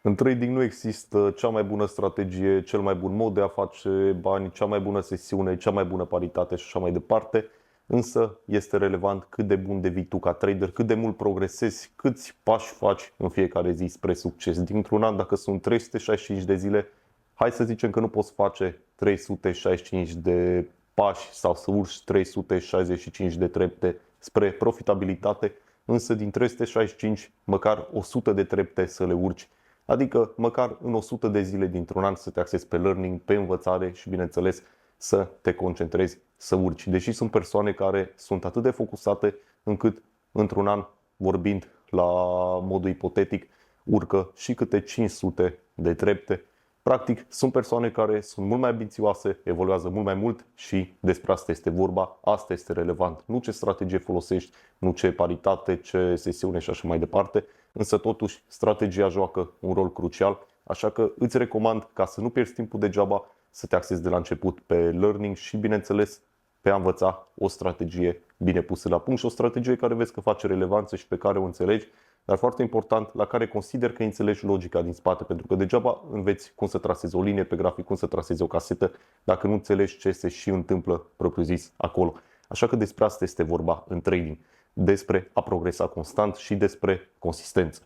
În trading nu există cea mai bună strategie, cel mai bun mod de a face bani, cea mai bună sesiune, cea mai bună paritate și așa mai departe, însă este relevant cât de bun devii tu ca trader, cât de mult progresezi, câți pași faci în fiecare zi spre succes. Dintr-un an, dacă sunt 365 de zile, hai să zicem că nu poți face 365 de pași sau să urci 365 de trepte spre profitabilitate, însă din 365 măcar 100 de trepte să le urci. Adică măcar în 100 de zile dintr-un an să te axezi pe learning, pe învățare și bineînțeles să te concentrezi să urci. Deși sunt persoane care sunt atât de focusate încât într-un an, vorbind la modul ipotetic, urcă și câte 500 de trepte. Practic, sunt persoane care sunt mult mai ambițioase, evoluează mult mai mult și despre asta este vorba, asta este relevant. Nu ce strategie folosești, nu ce paritate, ce sesiune și așa mai departe, însă totuși strategia joacă un rol crucial, așa că îți recomand, ca să nu pierzi timpul degeaba, să te axezi de la început pe learning și bineînțeles pe a învăța o strategie bine pusă la punct și o strategie care vezi că face relevanță și pe care o înțelegi, dar foarte important, la care consider că înțelegi logica din spate, pentru că degeaba înveți cum să trasezi o linie pe grafic, cum să trasezi o casetă, dacă nu înțelegi ce se și întâmplă propriu-zis acolo. Așa că despre asta este vorba în trading, despre a progresa constant și despre consistență.